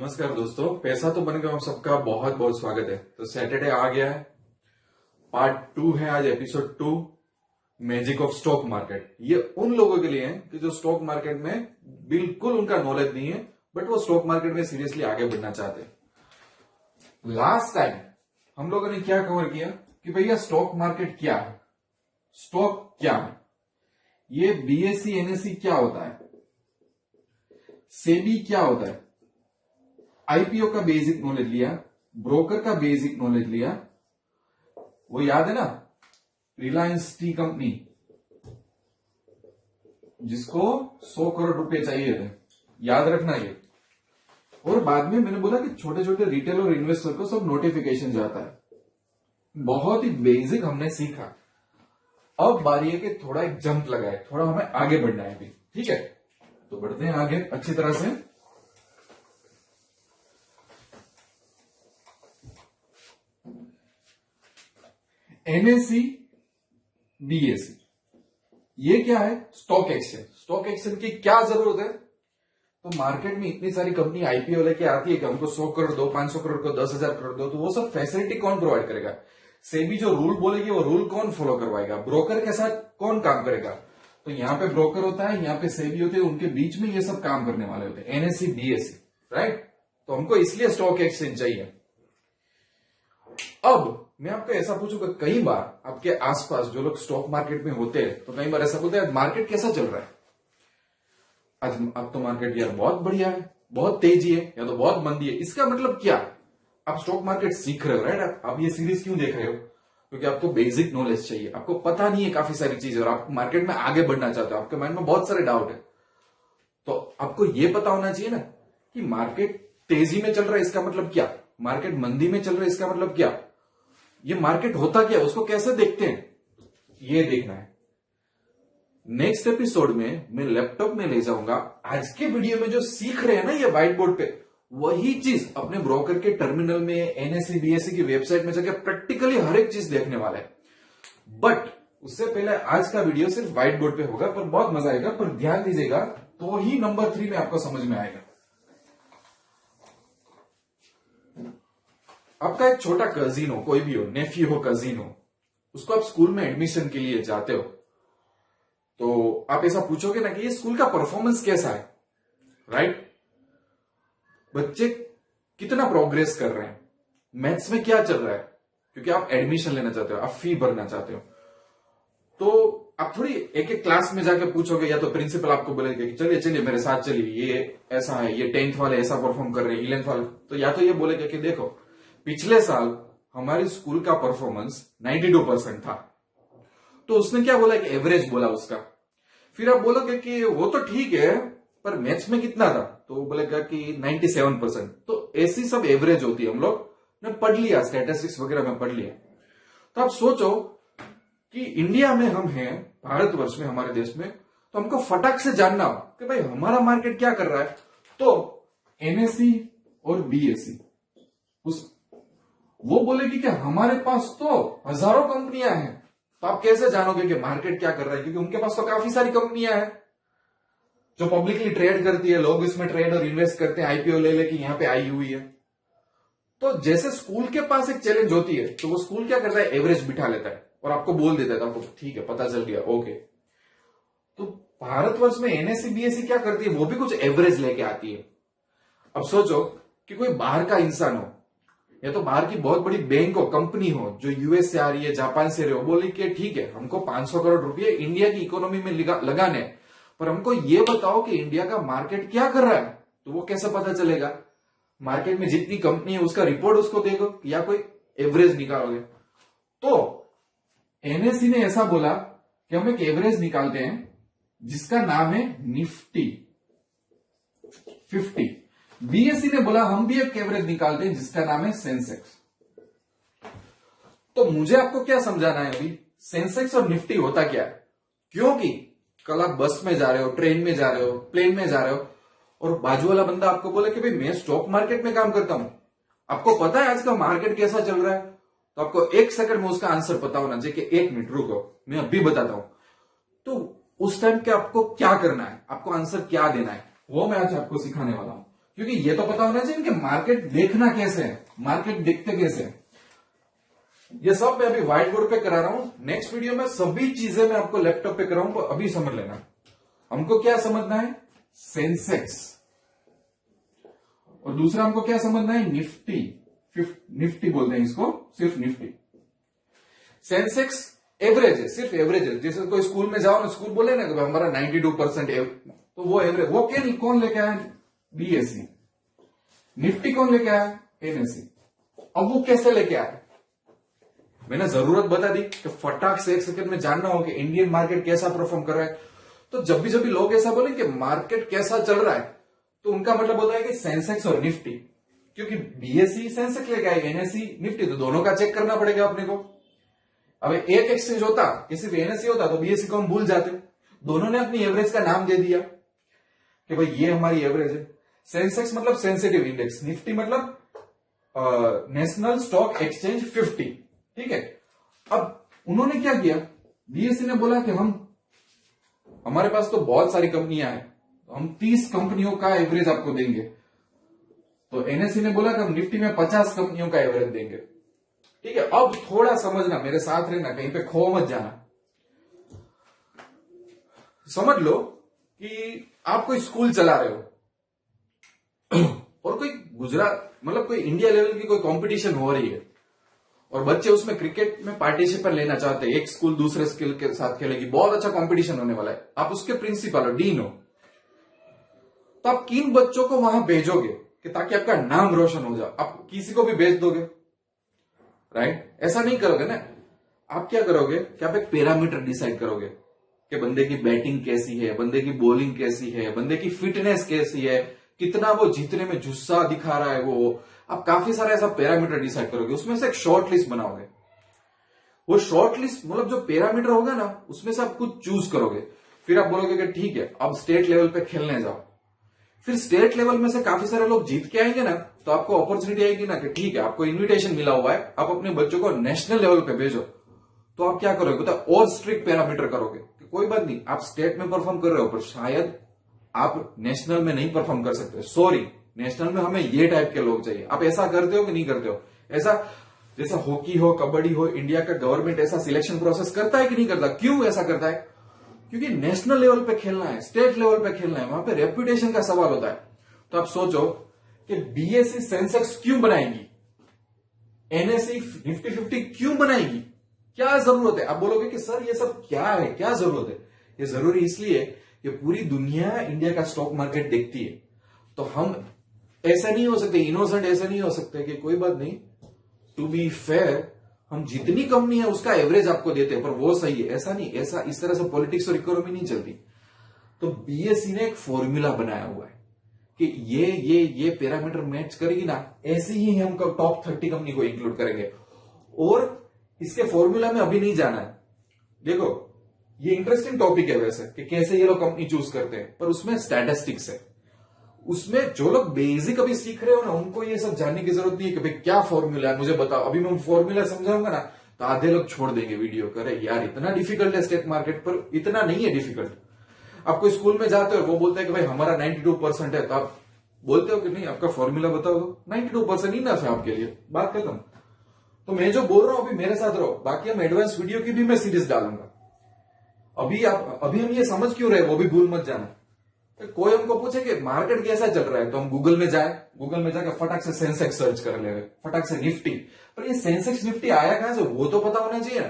नमस्कार दोस्तों, पैसा तो बन गया, हम सबका बहुत बहुत स्वागत है। तो सैटरडे आ गया है, पार्ट 2 है आज, episode 2, magic of stock market. ये उन लोगों के लिए है कि जो स्टॉक मार्केट में बिल्कुल उनका नॉलेज नहीं है, बट वो स्टॉक मार्केट में सीरियसली आगे बढ़ना चाहते हैं। लास्ट टाइम हम लोगों ने क्या कवर किया कि भैया स्टॉक मार्केट क्या है, स्टॉक क्या है, ये बीएसई एनएसई क्या होता है, सेबी क्या होता है, आईपीओ का बेसिक नॉलेज लिया, ब्रोकर का बेसिक नॉलेज लिया। वो याद है ना, रिलायंस टी कंपनी जिसको 100 करोड़ रुपए चाहिए थे, याद रखना ये। और बाद में मैंने बोला कि छोटे छोटे रिटेल और इन्वेस्टर को सब नोटिफिकेशन जाता है। बहुत ही बेसिक हमने सीखा। अब बारी है कि थोड़ा एक जंप लगाए, थोड़ा हमें आगे बढ़ना है अभी, ठीक है? तो बढ़ते हैं आगे अच्छी तरह से। एनएसई बीएसई ये क्या है? Stock exchange. स्टॉक एक्सचेंज की क्या जरूरत है? तो मार्केट में इतनी सारी कंपनी आईपीओ लेके आती है कि हमको 100 करोड़ दो, 500 करोड़ को 10,000 करोड़ दो, तो वो सब फैसिलिटी कौन प्रोवाइड करेगा? सेबी जो रूल बोलेगी वो रूल कौन फॉलो करवाएगा? ब्रोकर के साथ कौन काम करेगा? तो यहाँ पे ब्रोकर होता है, यहाँ पे सेबी होते हैं, उनके बीच में ये सब काम करने वाले होते हैं, एनएसई बीएसई, राइट? तो हमको इसलिए स्टॉक एक्सचेंज चाहिए। अब मैं आपको ऐसा पूछूंगा, कई बार आपके आसपास जो लोग स्टॉक मार्केट में होते हैं तो कई बार ऐसा बोलते हैं, मार्केट कैसा चल रहा है आज? अब तो मार्केट यार बहुत बढ़िया है, बहुत तेजी है, या तो बहुत मंदी है। इसका मतलब क्या? आप स्टॉक मार्केट सीख रहे हो, राइट? आप ये सीरीज क्यों देख रहे हो? क्योंकि आपको बेसिक नॉलेज चाहिए, आपको पता नहीं है काफी सारी चीजें और आप मार्केट में आगे बढ़ना चाहते हो, आपके माइंड में बहुत सारे डाउट है। तो आपको यह पता होना चाहिए ना कि मार्केट तेजी में चल रहा है, इसका मतलब क्या? मार्केट मंदी में चल रहा है, इसका मतलब क्या? ये मार्केट होता क्या है, उसको कैसे देखते हैं, ये देखना है। नेक्स्ट एपिसोड में मैं लैपटॉप में ले जाऊंगा, आज के वीडियो में जो सीख रहे हैं ना ये व्हाइट बोर्ड पे, वही चीज अपने ब्रोकर के टर्मिनल में, एनएसई बीएसई की वेबसाइट में जाकर प्रैक्टिकली हर एक चीज देखने वाला है। बट उससे पहले आज का वीडियो सिर्फ व्हाइट बोर्ड पे होगा, पर बहुत मजा आएगा। पर ध्यान दीजिएगा, तो ही नंबर 3 में आपको समझ में आएगा। आपका एक छोटा कजिन हो, कोई भी हो, नेफ्यू हो, कजिन हो, उसको आप स्कूल में एडमिशन के लिए जाते हो, तो आप ऐसा पूछोगे ना कि ये स्कूल का परफॉर्मेंस कैसा है, राइट? बच्चे कितना प्रोग्रेस कर रहे हैं, मैथ्स में क्या चल रहा है, क्योंकि आप एडमिशन लेना चाहते हो, आप फी भरना चाहते हो। तो आप थोड़ी एक एक क्लास में जाके पूछोगे, या तो प्रिंसिपल आपको बोलेगा कि चलिए चलिए मेरे साथ चलिए, ये ऐसा है, ये 10th वाले ऐसा परफॉर्म कर रहे हैं, 11th वाले। तो या तो ये बोलेगा कि देखो पिछले साल हमारी स्कूल का परफॉर्मेंस 92% था, तो उसने क्या बोला कि एवरेज बोला उसका। फिर आप बोलोगे कि वो तो ठीक है, पर मैथ्स में कितना था? तो वो बोलेगा कि 97%। तो ऐसी सब एवरेज होती है, हम लोग ने पढ़ लिया, स्टैटिस्टिक्स वगैरह में पढ़ लिया। तो आप सोचो कि इंडिया में हम हैं, भारतवर्ष में, हमारे देश में, तो हमको फटाक से जानना हो कि भाई हमारा मार्केट क्या कर रहा है। तो एनएसई और बीएसई वो बोलेगी कि हमारे पास तो हजारों कंपनियां हैं। तो आप कैसे जानोगे कि मार्केट क्या कर रहा है? क्योंकि उनके पास तो काफी सारी कंपनियां हैं जो पब्लिकली ट्रेड करती है, लोग इसमें ट्रेड और इन्वेस्ट करते हैं, आईपीओ ले लेके यहाँ पे आई हुई है। तो जैसे स्कूल के पास एक चैलेंज होती है, तो वो स्कूल क्या करता है, एवरेज बिठा लेता है और आपको बोल देता है, तो आपको ठीक है, पता चल गया, ओके। तो भारतवर्ष में एनएसई बीएसई क्या करती है, वो भी कुछ एवरेज लेके आती है। अब सोचो कि कोई बाहर का इंसान हो, या तो बाहर की बहुत बड़ी बैंक हो, कंपनी हो, जो यूएस से आ रही है, जापान से रही हो, बोली कि ठीक है हमको 500 करोड़ रुपए इंडिया की इकोनॉमी में लगाने, पर हमको ये बताओ कि इंडिया का मार्केट क्या कर रहा है। तो वो कैसे पता चलेगा? मार्केट में जितनी कंपनी है उसका रिपोर्ट उसको देखो, या कोई एवरेज निकालोगे। तो एनएसई ने ऐसा बोला कि हम एक एवरेज निकालते हैं जिसका नाम है निफ्टी 50। बीएसई ने बोला हम भी एक एवरेज निकालते हैं जिसका नाम है सेंसेक्स। तो मुझे आपको क्या समझाना है अभी, सेंसेक्स और निफ्टी होता क्या है? क्योंकि कल आप बस में जा रहे हो, ट्रेन में जा रहे हो, प्लेन में जा रहे हो, और बाजू वाला बंदा आपको बोले कि भाई मैं स्टॉक मार्केट में काम करता हूं, आपको पता है आज का मार्केट कैसा चल रहा है? तो आपको 1 सेकंड में उसका आंसर पता होना चाहिए कि 1 मिनट रुको मैं अभी बताता हूं। तो उस टाइम के आपको क्या करना है, आपको आंसर क्या देना है, वो मैं आज आपको सिखाने वाला हूं। क्योंकि ये तो पता होना चाहिए कि मार्केट देखना कैसे है, मार्केट देखते कैसे है। ये सब मैं अभी व्हाइट बोर्ड पे करा रहा हूं। नेक्स्ट वीडियो में सभी चीजें मैं आपको लैपटॉप पे कराऊं, तो अभी समझ लेना। हमको क्या समझना है, सेंसेक्स, और दूसरा हमको क्या समझना है, निफ्टी। निफ्टी बोलते हैं इसको, सिर्फ निफ्टी। सेंसेक्स एवरेज है, सिर्फ एवरेज है। जैसे कोई स्कूल में जाओ ना, स्कूल बोले ना कि हमारा 92% तो वो एवरेज, वो कौन लेके आया, बीएससी। निफ्टी कौन लेके आया, एनएससी। अब वो कैसे लेके आया, मैंने जरूरत बता दी कि फटाक से 1 सेकंड में जानना हो कि इंडियन मार्केट कैसा परफॉर्म कर रहा है। तो जब भी लोग ऐसा बोले कि मार्केट कैसा चल रहा है, तो उनका मतलब होता है कि सेंसेक्स और निफ्टी, क्योंकि बीएससी सेंसेक्स लेके आए, एनएससी निफ्टी, तो दोनों का चेक करना पड़ेगा अपने को। अब एक एक्सचेंज होता कि सिर्फ एनएससी होता तो बीएससी को हम भूल जाते। दोनों ने अपनी एवरेज का नाम दे दिया कि भाई ये हमारी एवरेज है। सेंसेक्स मतलब सेंसिटिव इंडेक्स, निफ्टी मतलब नेशनल स्टॉक एक्सचेंज 50, ठीक है। अब उन्होंने क्या किया, बीएससी ने बोला कि हमारे पास तो बहुत सारी कंपनियां हैं, तो हम 30 कंपनियों का एवरेज आपको देंगे। तो एनएससी ने बोला कि हम निफ्टी में 50 कंपनियों का एवरेज देंगे, ठीक है। अब थोड़ा समझना, मेरे साथ रहना, कहीं पे खो मत जाना। समझ लो कि आप कोई स्कूल चला रहे हो और कोई गुजरात मतलब कोई इंडिया लेवल की कोई कंपटीशन हो रही है और बच्चे उसमें क्रिकेट में पार्टिसिपेट लेना चाहते हैं, एक स्कूल दूसरे स्कूल के साथ खेलेगी, बहुत अच्छा कंपटीशन होने वाला है, आप उसके प्रिंसिपल हो, डीन हो, तो आप किन बच्चों को वहां भेजोगे कि ताकि आपका नाम रोशन हो जाए? आप किसी को भी भेज दोगे, राइट? ऐसा नहीं करोगे ना। आप क्या करोगे कि आप एक पैरामीटर डिसाइड करोगे कि बंदे की बैटिंग कैसी है, बंदे की बॉलिंग कैसी है, बंदे की फिटनेस कैसी है, कितना वो जीतने में जुस्सा दिखा रहा है, वो आप काफी सारा ऐसा पैरामीटर डिसाइड करोगे, उसमें से एक शॉर्ट लिस्ट बनाओगे। वो शॉर्ट लिस्ट मतलब जो पैरामीटर होगा ना, उसमें से आप कुछ चूज करोगे। फिर आप बोलोगे कि ठीक है, अब स्टेट लेवल पे खेलने जाओ। फिर स्टेट लेवल में से काफी सारे लोग जीत के आएंगे ना, तो आपको अपॉर्चुनिटी आएगी ना कि ठीक है, आपको इन्विटेशन मिला हुआ है, आप अपने बच्चों को नेशनल लेवल पे भेजो। तो आप क्या करोगे, तो और स्ट्रिक्ट पैरामीटर करोगे कि कोई बात नहीं, आप स्टेट में परफॉर्म कर रहे हो पर शायद आप नेशनल में नहीं परफॉर्म कर सकते, सॉरी, नेशनल में हमें ये टाइप के लोग चाहिए। आप ऐसा करते हो कि नहीं करते हो? ऐसा जैसा हॉकी हो, कबड्डी हो, इंडिया का गवर्नमेंट ऐसा सिलेक्शन प्रोसेस करता है कि नहीं करता? क्यों ऐसा करता है? क्योंकि नेशनल लेवल पे खेलना है, स्टेट लेवल पे खेलना है, वहां पे रेपुटेशन का सवाल होता है। तो आप सोचो कि बीएससी सेंसेक्स क्यों बनाएगी, एनएससी निफ्टी 50 क्यों बनाएगी, क्या जरूरत है? आप बोलोगे कि सर ये सब क्या है, क्या जरूरत है? ये जरूरी इसलिए कि पूरी दुनिया इंडिया का स्टॉक मार्केट देखती है, तो हम ऐसा नहीं हो सकते, इनोसेंट ऐसे नहीं हो सकते कि कोई बात नहीं, टू बी फेयर हम जितनी कंपनी है उसका एवरेज आपको देते हैं, पर वो सही है, ऐसा नहीं, ऐसा इस तरह से पॉलिटिक्स और इकोनॉमी नहीं चलती। तो बीएससी ने एक फॉर्मूला बनाया हुआ है कि ये पैरामीटर मैच करेगी ना, ऐसे ही हम टॉप 30 कंपनी को इंक्लूड करेंगे। और इसके फॉर्मूला में अभी नहीं जाना है। देखो ये इंटरेस्टिंग टॉपिक है वैसे कि कैसे ये लोग कंपनी चूज करते हैं, पर उसमें स्टैटिस्टिक्स है। उसमें जो लोग बेसिक अभी सीख रहे हो ना, उनको ये सब जानने की जरूरत नहीं है कि भाई क्या फॉर्मूला है, मुझे बताओ। अभी मैं फॉर्मूला समझाऊंगा ना तो आधे लोग छोड़ देंगे वीडियो, करे यार इतना डिफिकल्ट है स्टेट मार्केट, पर इतना नहीं है डिफिकल्ट। आप कोई स्कूल में जाते हो, वो बोलते हैं कि भाई हमारा 92% है, तो आप बोलते हो कि नहीं आपका फॉर्मूला बताओ, 92% ही ना है आपके लिए, बात खत्म। तो मैं जो बोल रहा हूं अभी मेरे साथ रहो, बाकी हम एडवांस वीडियो की भी मैं सीरीज डालूंगा। अभी हम ये समझ क्यों रहे वो भी भूल मत जाना। तो कोई हमको पूछे कि मार्केट कैसा चल रहा है, तो हम गूगल में जाकर फटाक से सेंसेक्स सर्च कर ले, फटाक से निफ्टी, पर ये सेंसेक्स निफ्टी आया कहां से वो तो पता होना चाहिए ना।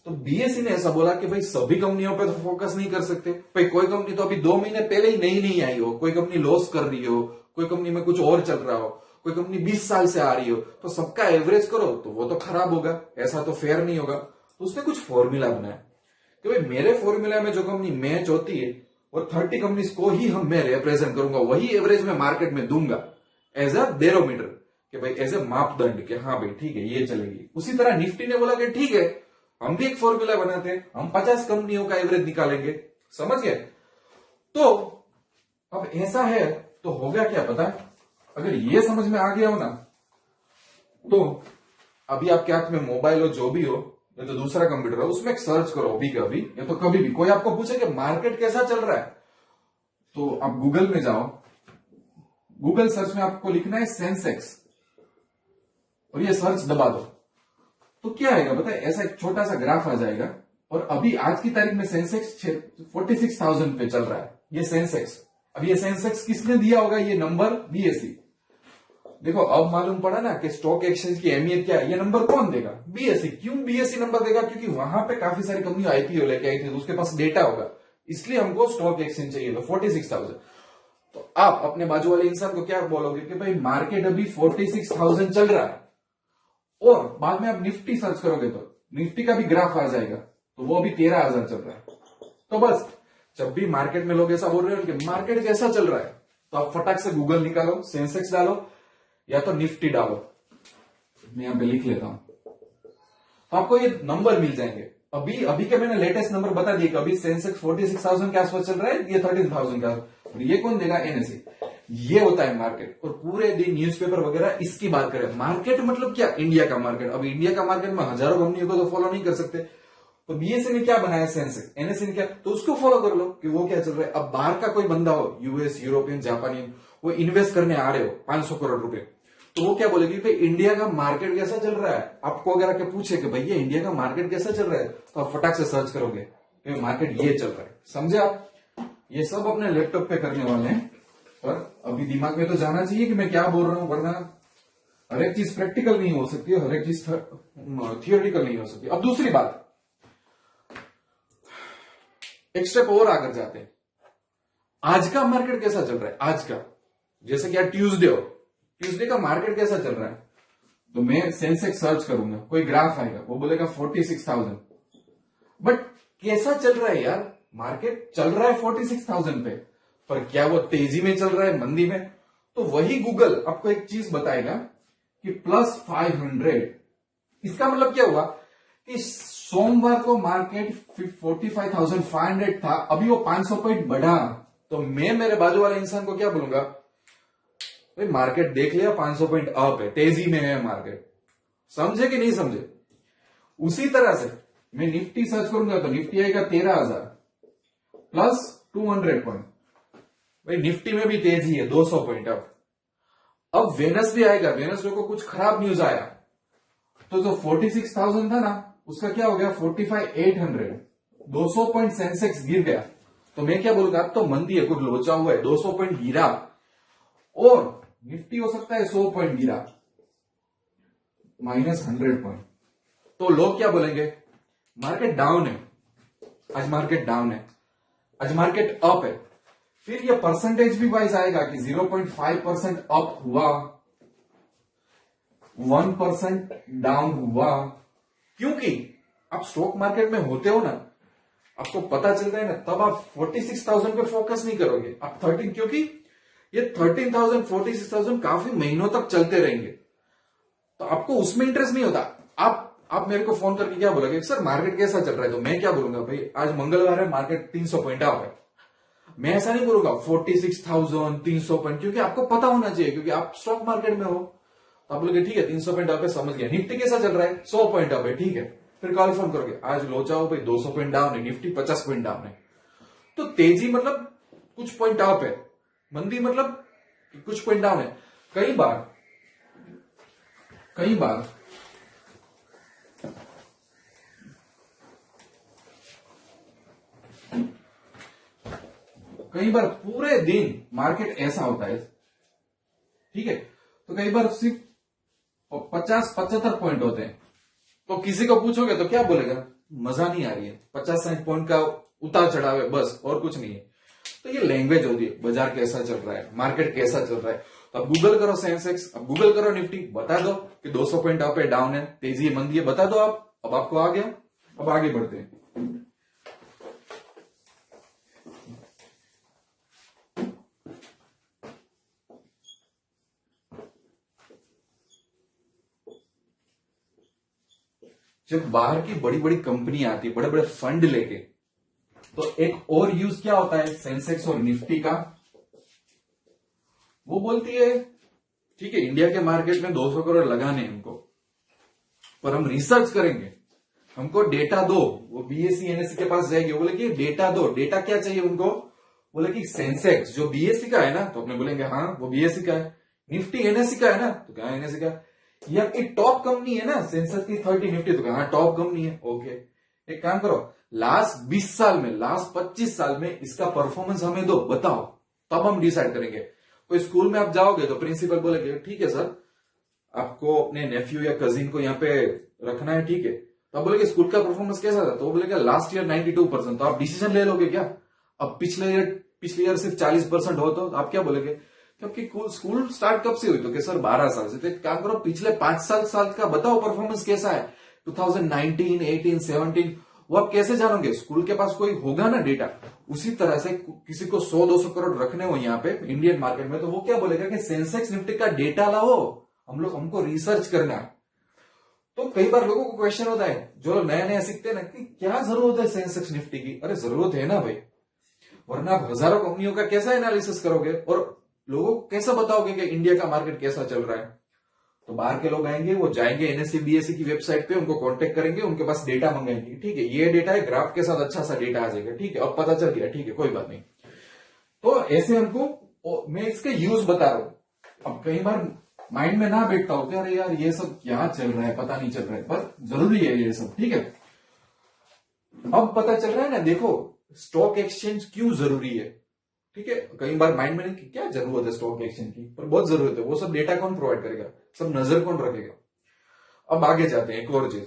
तो बीएससी ने ऐसा बोला कि भाई सभी कंपनियों पे तो फोकस नहीं कर सकते, भाई कोई कंपनी तो अभी 2 महीने पहले ही नहीं आई हो, कोई कंपनी लॉस कर रही हो, कोई कंपनी में कुछ और चल रहा हो, कोई कंपनी 20 साल से आ रही हो, तो सबका एवरेज करो तो वो तो खराब होगा, ऐसा तो फेयर नहीं होगा। तो उसने कुछ फॉर्मूला बनाया कि भाई मेरे फॉर्मूला में जो कंपनी मैच होती है और 30 कंपनीज को ही मैं रिप्रेजेंट करूंगा, वही एवरेज में मार्केट में दूंगा एज अ बैरोमीटर, कि भाई एज ए मापदंड कि हाँ भाई ठीक है ये चलेगी। उसी तरह निफ्टी ने बोला कि ठीक है हम भी एक फॉर्मूला बनाते हैं, हम 50 कंपनियों का एवरेज निकालेंगे, समझ गए? तो अब ऐसा है तो हो गया क्या पता है, अगर ये समझ में आ गया हो ना, तो अभी आपके हाथ में मोबाइल हो, जो भी हो, या तो दूसरा कंप्यूटर हो, उसमें एक सर्च करो अभी का अभी, या तो कभी भी कोई आपको पूछे कि मार्केट कैसा चल रहा है, तो आप गूगल में जाओ, गूगल सर्च में आपको लिखना है सेंसेक्स और ये सर्च दबा दो तो क्या आएगा पता है, ऐसा एक छोटा सा ग्राफ आ जाएगा और अभी आज की तारीख में सेंसेक्स 46,000 पे चल रहा है। ये सेंसेक्स, अब ये सेंसेक्स किसने दिया होगा ये नंबर? बीएसई। देखो अब मालूम पड़ा ना कि स्टॉक एक्सचेंज की अहमियत क्या है। ये नंबर कौन देगा? बीएसई। क्यों बीएसई नंबर देगा? क्योंकि वहां पे काफी सारी कंपनी आईपीओ लेके आई थी तो उसके पास डेटा होगा, इसलिए हमको स्टॉक एक्सचेंज चाहिए। तो 46,000। तो आप अपने बाजू वाले इंसान को क्या बोलोगे कि भाई मार्केट अभी 46,000 चल रहा है और बाद में आप निफ्टी सर्च करोगे तो निफ्टी का भी ग्राफ आ जाएगा तो वो अभी 13,000 चल रहा है। तो बस जब भी मार्केट में लोग ऐसा बोल रहे हो कि मार्केट कैसा चल रहा है तो आप फटाक से गूगल निकालो, सेंसेक्स डालो या तो निफ्टी डालो। मैं यहां पे लिख लेता हूं तो आपको ये नंबर मिल जाएंगे। अभी अभी के मैंने लेटेस्ट नंबर बता दिए कि अभी सेंसेक्स 46,000 के आसपास चल रहा है, ये 13,000 का। और ये कौन देगा? एनएसई। ये होता है मार्केट। और पूरे दिन न्यूज़पेपर वगैरह इसकी बात करें। मार्केट मतलब क्या? इंडिया का मार्केट। अब इंडिया का मार्केट में हजारों कंपनियों को तो फॉलो नहीं कर सकते, तो बीएसई ने क्या बनाया? सेंसेक्स। एनएसई ने क्या? तो उसको फॉलो कर लो कि वो क्या चल रहा है। अब बाहर का कोई बंदा हो, यूएस, यूरोपियन, जापानी, वो इन्वेस्ट करने आ रहे हो 500 करोड़ रुपए, तो वो क्या बोलेगी भाई इंडिया का मार्केट कैसा चल रहा है। आपको अगर आके पूछे कि भैया इंडिया का मार्केट कैसा चल रहा है तो आप फटाक से सर्च करोगे कि मार्केट ये चल रहा है। समझे आप? ये सब अपने लैपटॉप पे करने वाले हैं, पर अभी दिमाग में तो जाना चाहिए कि मैं क्या बोल रहा हूं, वरना हर एक चीज प्रैक्टिकल नहीं हो सकती, हर एक चीज थियोरिटिकल नहीं हो सकती। अब दूसरी बात, एक स्टेप और आकर जाते हैं। आज का मार्केट कैसा चल रहा है? आज का, जैसे कि आज ट्यूसडे हो, ट्यूसडे का मार्केट कैसा चल रहा है? तो मैं सेंसेक्स सर्च करूंगा, कोई ग्राफ आएगा, वो बोलेगा 46,000। बट कैसा चल रहा है यार? मार्केट चल रहा है 46,000 पे, पर क्या वो तेजी में चल रहा है, मंदी में? तो वही गूगल आपको एक चीज बताएगा कि +500। इसका मतलब क्या हुआ कि सोमवार को मार्केट 45,500 था, अभी वो 500 पॉइंट बढ़ा। तो मैं मेरे बाजू वाले इंसान को क्या बोलूंगा? भाई मार्केट देख लिया 500 पॉइंट अप है, तेजी में है मार्केट। समझे कि नहीं समझे? उसी तरह से मैं निफ्टी सर्च करूंगा तो निफ्टी आएगा 13,000 प्लस 200 पॉइंट। भाई निफ्टी में भी तेजी है 200 पॉइंट अप। अब वेनसडे आएगा, वेनसडे को कुछ खराब न्यूज आया तो जो 46,000 था ना उसका क्या हो गया? 45,800। 200 पॉइंट सेंसेक्स गिर गया। तो मैं क्या बोलूंगा? अब तो मंदी है, कुछ लोचा हुआ है, 200 पॉइंट गिरा और निफ्टी हो सकता है 100 पॉइंट गिरा, -100 पॉइंट। तो लोग क्या बोलेंगे? मार्केट डाउन है, आज मार्केट डाउन है, आज मार्केट अप है। फिर ये परसेंटेज भी वाइज आएगा कि 0.5% अप हुआ, 1% डाउन हुआ। क्योंकि आप स्टॉक मार्केट में होते हो ना, आपको पता चलता है ना, तब आप 46,000 पे फोकस नहीं करोगे, आप 13, क्योंकि ये 13,000 46,000 काफी महीनों तक चलते रहेंगे, तो आपको उसमें इंटरेस्ट नहीं होता। आप मेरे को फोन करके क्या बोलोगे? सर मार्केट कैसा चल रहा है? तो मैं क्या बोलूंगा? भाई आज मंगलवार है, मार्केट 300 पॉइंट अप है। मैं ऐसा नहीं बोलूंगा 46,000 300 पॉइंट, क्योंकि आपको पता होना चाहिए, क्योंकि आप स्टॉक मार्केट में हो। तो आप बोलोगे ठीक है 300 पॉइंट अप है, समझ गया। निफ्टी कैसा चल रहा है? 100 पॉइंट अप है, ठीक है। फिर कॉल फोन करोगे, आज लोचा हो भाई 200 पॉइंट डाउन है, निफ्टी 50 पॉइंट डाउन है। तो तेजी मतलब कुछ पॉइंट अप है, मंदी मतलब कुछ पॉइंट डाउन है। कई बार पूरे दिन मार्केट ऐसा होता है, ठीक है। तो कई बार सिर्फ 50-75 पॉइंट होते हैं। तो किसी को पूछोगे तो क्या बोलेगा? मजा नहीं आ रही है, 50-60 पॉइंट का उतार चढ़ाव है, बस और कुछ नहीं है। तो ये लैंग्वेज होती है, बाजार कैसा चल रहा है, मार्केट कैसा चल रहा है। तो अब गूगल करो सेंसेक्स, अब गूगल करो निफ्टी, बता दो कि 200 पॉइंट अप है, डाउन है, तेजी है, मंदी है, बता दो आप। अब आपको आ गया। अब आगे बढ़ते हैं। जब बाहर की बड़ी बड़ी कंपनी आती है, बड़े बड़े फंड लेके, तो एक और यूज क्या होता है सेंसेक्स और निफ्टी का? वो बोलती है ठीक है इंडिया के मार्केट में 200 करोड़ लगाने हमको, पर हम रिसर्च करेंगे, हमको डेटा दो। वो बीएसई एनएसई के पास जाएगी, वो बोलेगी डेटा दो। डेटा क्या चाहिए उनको? बोले कि सेंसेक्स जो बीएससी का है ना, तो अपने बोलेंगे हाँ वो बीएससी का है। निफ्टी एनएससी का है ना, तो क्या एनएससी का। ये आपकी टॉप कंपनी है ना सेंसेक्स की 30 निफ्टी, तो कहा टॉप कंपनी है। ओके, एक काम करो, लास्ट 20 साल में, लास्ट 25 साल में इसका परफॉर्मेंस हमें दो, बताओ, तब हम डिसाइड करेंगे। कोई स्कूल में आप जाओगे तो प्रिंसिपल बोलेगे ठीक है सर, आपको अपने नेफ्यू या कजिन को यहाँ पे रखना है, ठीक है। तो आप बोलेगे स्कूल का परफॉर्मेंस कैसा था, तो वो बोलेगा लास्ट ईयर 92%। तो आप डिसीजन ले लोगे क्या? अब पिछले ईयर सिर्फ 40% हो तो आप क्या बोलेगे कि आपकी स्कूल स्टार्ट कब से हुई, तो क्या सर 12 साल से। तो क्या करो, पिछले 5 साल का बताओ परफॉर्मेंस कैसा है, 2019, 18, 17, वो आप कैसे जानोगे? स्कूल के पास कोई होगा ना डेटा। उसी तरह से किसी को 100-200 करोड़ रखने हो यहाँ पे इंडियन मार्केट में, तो वो क्या बोलेगा कि सेंसेक्स निफ्टी का डेटा लाओ, हमको रिसर्च करना है। तो कई बार लोगों को क्वेश्चन होता है, जो लोग नया नया सीखते हैं ना, कि क्या जरूरत है सेंसेक्स निफ्टी की। अरे जरूरत है ना भाई, वरना आप हजारों कंपनियों का कैसा एनालिसिस करोगे और लोगों को कैसा बताओगे कि इंडिया का मार्केट कैसा चल रहा है। तो बाहर के लोग आएंगे, वो जाएंगे एनएससी बीएससी की वेबसाइट पे, उनको कांटेक्ट करेंगे, उनके पास डेटा मंगाएंगे, ठीक है ये डेटा है, ग्राफ के साथ अच्छा सा डेटा आ जाएगा, ठीक है अब पता चल गया, ठीक है कोई बात नहीं। तो ऐसे हमको, मैं इसके यूज बता रहा हूं। अब कई बार माइंड में ना बैठता हो कि अरे यार ये सब क्या चल रहा है, पता नहीं चल रहा है, पर जरूरी है ये सब, ठीक है। अब पता चल रहा है ना, देखो स्टॉक एक्सचेंज क्यों जरूरी है, ठीक है। कई बार माइंड में नहीं कि क्या जरूरत है स्टॉक एक्सचेंज की, पर बहुत जरूरत है। वो सब डेटा कौन प्रोवाइड करेगा, सब नजर कौन रखेगा। अब आगे जाते हैं, एक और चीज,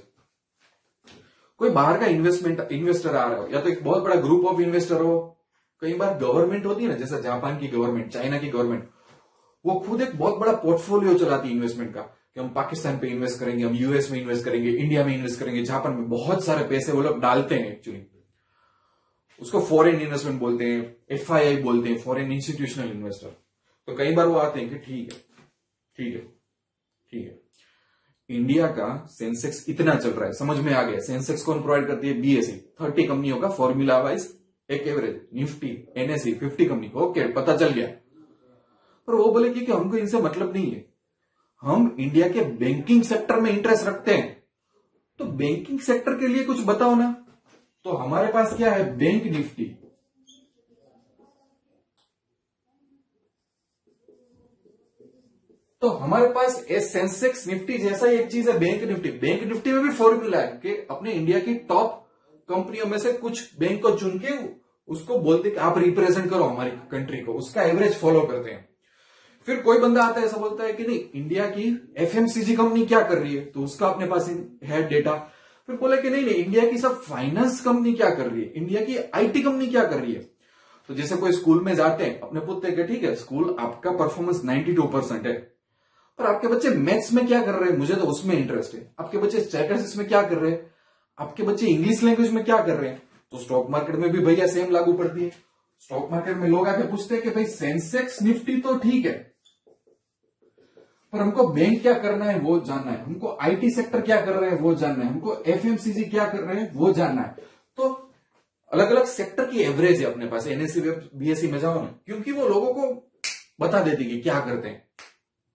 कोई बाहर का इन्वेस्टर आ रहा हो, या तो एक बहुत बड़ा ग्रुप ऑफ इन्वेस्टर हो। कई बार गवर्नमेंट होती है ना, जैसे जापान की गवर्नमेंट, चाइना की गवर्नमेंट, वो खुद एक बहुत बड़ा पोर्टफोलियो चलाती है इन्वेस्टमेंट का, कि हम पाकिस्तान पे इन्वेस्ट करेंगे, हम यूएस में इन्वेस्ट करेंगे, इंडिया में इन्वेस्ट करेंगे, जापान में, बहुत सारे पैसे वो लोग डालते हैं एक्चुअली। उसको फॉरेन इन्वेस्टमेंट बोलते हैं, एफआईआई बोलते हैं, फॉरेन इंस्टीट्यूशनल इन्वेस्टर। तो कई बार वो आते हैं कि ठीक है ठीक है ठीक है, इंडिया का सेंसेक्स इतना चल रहा है, समझ में आ गया। सेंसेक्स कौन प्रोवाइड करती है, बीएसई, 30 कंपनियों का फॉर्मूला वाइज एक एवरेज, निफ्टी एनएसई 50 कंपनी को, ओके पता चल गया। पर वो बोले कि हमको इनसे मतलब नहीं है, हम इंडिया के बैंकिंग सेक्टर में इंटरेस्ट रखते हैं, तो बैंकिंग सेक्टर के लिए कुछ बताओ ना। तो हमारे पास क्या है, बैंक निफ्टी। तो हमारे पास सेंसेक्स निफ्टी जैसा ही एक चीज है बैंक निफ्टी। बैंक निफ्टी में भी फॉर्मूला है कि अपने इंडिया की टॉप कंपनियों में से कुछ बैंक को चुन के उसको बोलते कि आप रिप्रेजेंट करो हमारी कंट्री को, उसका एवरेज फॉलो करते हैं। फिर कोई बंदा आता है ऐसा बोलता है कि नहीं, इंडिया की एफएमसीजी कंपनी क्या कर रही है, तो उसका अपने पास है डेटा। फिर बोला कि नहीं, इंडिया की सब फाइनेंस कंपनी क्या कर रही है, इंडिया की आईटी कंपनी क्या कर रही है। तो जैसे कोई स्कूल में जाते हैं, अपने पूछते हैं ठीक है स्कूल आपका परफॉर्मेंस 92% है, पर आपके बच्चे मैथ्स में क्या कर रहे हैं, मुझे तो उसमें इंटरेस्ट है। आपके बच्चे स्टैटिस्टिक्स में क्या कर रहे हैं, आपके बच्चे इंग्लिश लैंग्वेज में क्या कर रहे हैं। तो स्टॉक मार्केट में भी भैया सेम लागू पड़ती है। स्टॉक मार्केट में लोग आके पूछते हैं कि भाई सेंसेक्स निफ्टी तो ठीक है, पर हमको बैंक क्या करना है वो जानना है, हमको आईटी सेक्टर क्या कर रहे हैं वो जानना है, हमको एफएमसीजी क्या कर रहे हैं वो जानना है। तो अलग अलग सेक्टर की एवरेज है अपने पास, एनएससी बीएससी में जाओ ना, क्योंकि वो लोगों को बता देती है कि क्या करते हैं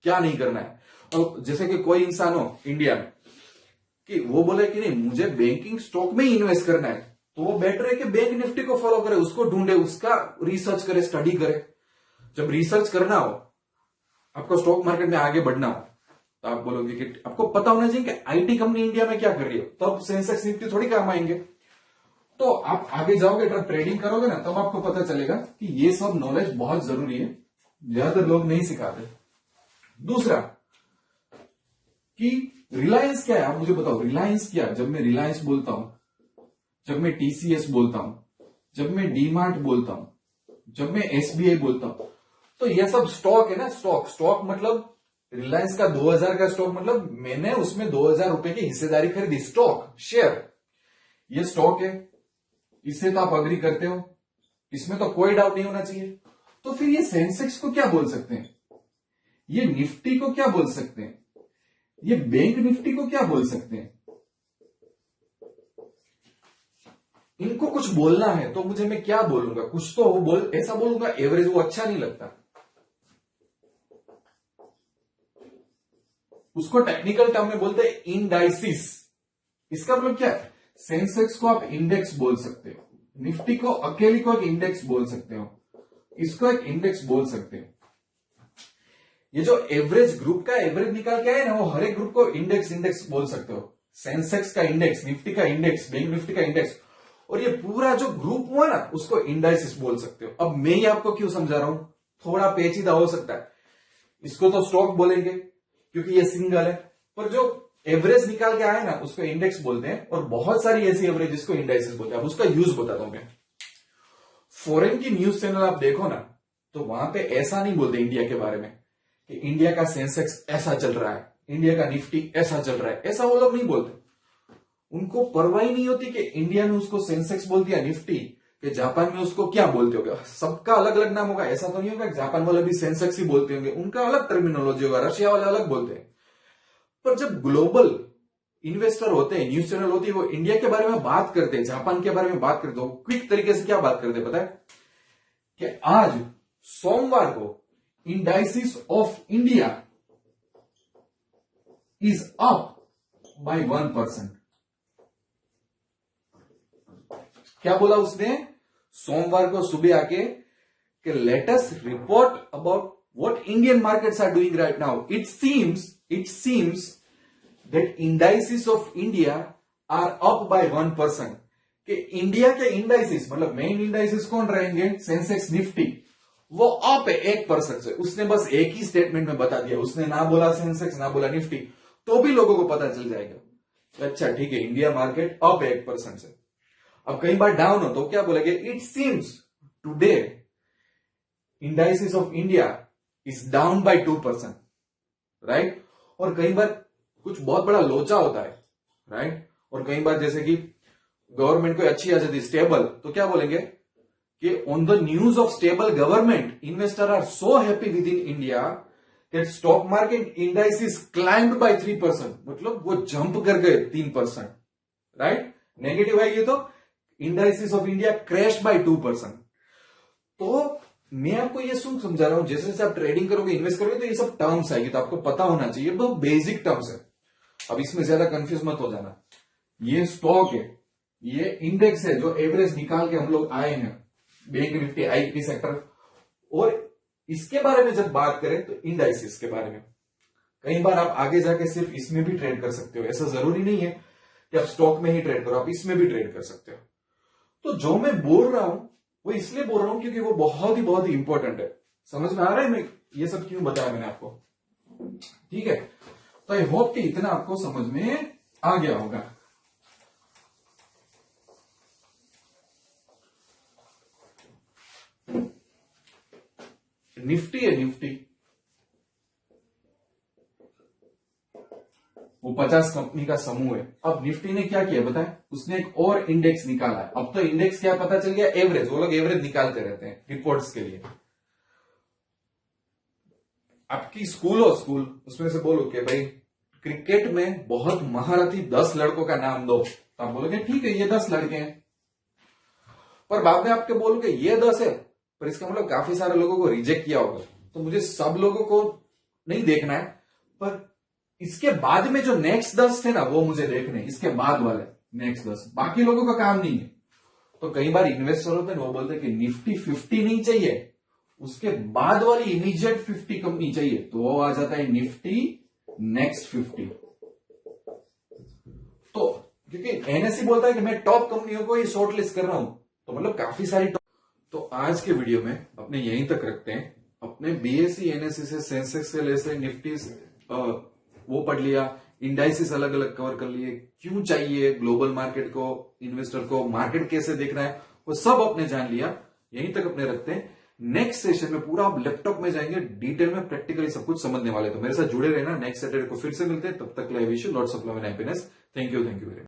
क्या नहीं करना है। और जैसे कि कोई इंसान हो इंडिया में कि वो बोले कि नहीं मुझे बैंकिंग स्टॉक में ही इन्वेस्ट करना है, तो वो बेटर है कि बैंक निफ्टी को फॉलो करे, उसको ढूंढे, उसका रिसर्च करे, स्टडी करे। जब रिसर्च करना हो, आपको स्टॉक मार्केट में आगे बढ़ना हो, तो आप बोलोगे कि आपको पता होना चाहिए कि आईटी कंपनी इंडिया में क्या कर रही है, तब सेंसेक्स निफ्टी थोड़ी काम आएंगे। तो आप आगे जाओगे, जब ट्रेडिंग करोगे ना, तब आपको पता चलेगा कि ये सब नॉलेज बहुत जरूरी है, ज्यादातर लोग नहीं सिखाते। दूसरा कि रिलायंस क्या है, आप मुझे बताओ रिलायंस क्या है। जब मैं रिलायंस बोलता हूं, जब मैं टीसीएस बोलता हूं, जब मैं डीमार्ट बोलता हूं, जब मैं एसबीआई बोलता हूं, तो ये सब स्टॉक है ना। स्टॉक मतलब रिलायंस का 2000 का स्टॉक, मतलब मैंने उसमें 2000 रुपए की हिस्सेदारी खरीदी, स्टॉक शेयर, ये स्टॉक है, इससे तो आप अग्री करते हो, इसमें तो कोई डाउट नहीं होना चाहिए। तो फिर ये सेंसेक्स को क्या बोल सकते हैं, ये निफ्टी को क्या बोल सकते हैं, ये बैंक निफ्टी को क्या बोल सकते हैं। इनको कुछ बोलना है तो मुझे मैं क्या बोलूंगा, कुछ तो ऐसा बोलूंगा एवरेज, वो अच्छा नहीं लगता। उसको टेक्निकल टर्म में बोलते हैं इंडाइसिस। इसका मतलब क्या है, सेंसेक्स को आप इंडेक्स बोल सकते हो, निफ्टी को अकेली को एक इंडेक्स बोल सकते हो। इसको एक इंडेक्स बोल सकते हैं। ये जो एवरेज ग्रुप का एवरेज निकाल के आए ना, वो हर एक ग्रुप को इंडेक्स बोल सकते हो। सेंसेक्स का इंडेक्स, निफ्टी का इंडेक्स, बैंक निफ्टी का इंडेक्स, और ये पूरा जो ग्रुप हुआ ना उसको इंडाइसिस बोल सकते हो। अब मैं ये आपको क्यों समझा रहा हूं, थोड़ा पेचीदा हो सकता है। इसको तो स्टॉक बोलेंगे क्योंकि ये सिंगल है, पर जो एवरेज निकाल के आए ना उसको इंडेक्स बोलते हैं, और बहुत सारी ऐसी एवरेज जिसको इंडाइसिस बोलते हैं। अब उसका यूज बताता हूं मैं। फॉरेन की न्यूज चैनल आप देखो ना, तो वहां पे ऐसा नहीं बोलते इंडिया के बारे में कि इंडिया का सेंसेक्स ऐसा चल रहा है, इंडिया का निफ्टी ऐसा चल रहा है, ऐसा वो लोग नहीं बोलते। उनको परवाह ही नहीं होती कि इंडिया में उसको सेंसेक्स बोल दिया, निफ्टी, कि जापान में उसको क्या बोलते होगा। सबका अलग अलग नाम होगा, ऐसा तो नहीं होगा जापान वाले भी सेंसेक्स ही बोलते होंगे, उनका अलग टर्मिनोलॉजी होगा, रशिया वाले अलग बोलते हैं। पर जब ग्लोबल इन्वेस्टर होते हैं, न्यूज चैनल होती है, वो इंडिया के बारे में बात करते हैं, जापान के बारे में बात करते हो, क्विक तरीके से क्या बात करते हैं पता है, कि आज सोमवार को indices of India is up by 1%। क्या बोला उसने सोमवार को सुबह आके कि latest report about what Indian markets are doing right now. It seems that indices of India are up by 1%। कि इंडिया के इंडाइसिस मतलब मेन इंडाइसिस कौन रहेंगे, सेंसेक्स निफ्टी, वो अप है 1% से। उसने बस एक ही स्टेटमेंट में बता दिया, उसने ना बोला सेंसेक्स ना बोला निफ्टी, तो भी लोगों को पता चल जाएगा अच्छा ठीक है इंडिया मार्केट अप 1% से। अब कई बार डाउन हो तो क्या बोलेंगे, it seems today indices of India is down by 2%, right. और कई बार कुछ बहुत बड़ा लोचा होता है, राइट। और कई बार जैसे कि गवर्नमेंट को अच्छी आ जाती स्टेबल, तो क्या बोलेंगे कि on the news of stable government investor are so happy with in India that stock market indices climbed by 3%, मतलब वो जंप कर गए 3%, राइट। नेगेटिव है ये तो indices of India crash by 2%। तो मैं आपको ये समझा रहा हूं, जैसे जैसे आप ट्रेडिंग करोगे, इन्वेस्ट करोगे, तो ये सब टर्म्स आएगी, तो आपको पता होना चाहिए, बहुत बेसिक टर्म्स है। अब इसमें ज्यादा कंफ्यूज मत हो जाना। ये स्टॉक है, ये इंडेक्स है जो एवरेज निकाल के हम लोग आए हैं, बैंक निफ्टी, आईटी सेक्टर, और इसके बारे में जब बात करें तो इंडाइसिस के बारे में। कई बार आप आगे जाके सिर्फ इसमें भी ट्रेड कर सकते हो, ऐसा जरूरी नहीं है कि आप स्टॉक में ही ट्रेड करो, आप इसमें भी ट्रेड कर सकते हो। तो जो मैं बोल रहा हूं वो इसलिए बोल रहा हूं क्योंकि वो बहुत ही इंपॉर्टेंट है। समझ में आ रहा है मैं ये सब क्यों बताया मैंने आपको, ठीक है। तो आई होप कि इतना आपको समझ में आ गया होगा। निफ्टी है, निफ्टी वो 50 कंपनी का समूह है। अब निफ्टी ने क्या किया बताए, उसने एक और इंडेक्स निकाला है। अब तो इंडेक्स क्या पता चल गया, एवरेज। वो लोग एवरेज निकालते रहते हैं रिपोर्ट्स के लिए। आपकी स्कूल हो, स्कूल उसमें से बोलो कि भाई क्रिकेट में बहुत महारथी 10 लड़कों का नाम दो, तो आप बोलोगे ठीक है ये 10 लड़के हैं। पर बाद में आपके बोलोगे ये 10 है, पर इसका मतलब काफी सारे लोगों को रिजेक्ट किया होगा, तो मुझे सब लोगों को नहीं देखना है, पर इसके बाद में जो नेक्स्ट 10 थे ना वो मुझे देखने, इसके बाद वाले नेक्स्ट 10, बाकी लोगों का काम नहीं है। तो कई बार इन्वेस्टर होते हैं वो बोलते हैं कि निफ्टी 50 नहीं चाहिए, उसके बाद वाली इमीडिएट 50 कंपनी चाहिए, तो वो आ जाता है निफ्टी नेक्स्ट 50। तो क्योंकि एनएससी बोलता है कि मैं टॉप कंपनियों को ही शॉर्टलिस्ट कर रहा हूं, तो मतलब काफी सारी तो आज के वीडियो में अपने यहीं तक रखते हैं। अपने बीएसई एनएससी से, सेंसेक्स से लेसे निफ्टी वो पढ़ लिया, इंडाइसिस अलग अलग कवर कर लिए, क्यों चाहिए ग्लोबल मार्केट को, इन्वेस्टर को मार्केट कैसे देखना है, वो सब अपने जान लिया। यहीं तक अपने रखते हैं। नेक्स्ट सेशन में पूरा आप लैपटॉप में जाएंगे, डिटेल में प्रैक्टिकली सब कुछ समझने वाले। तो मेरे साथ जुड़े रहना। नेक्स्ट सैटरडे को फिर से मिलते हैं, तब तक wish you lots of love and happiness. Thank you very much.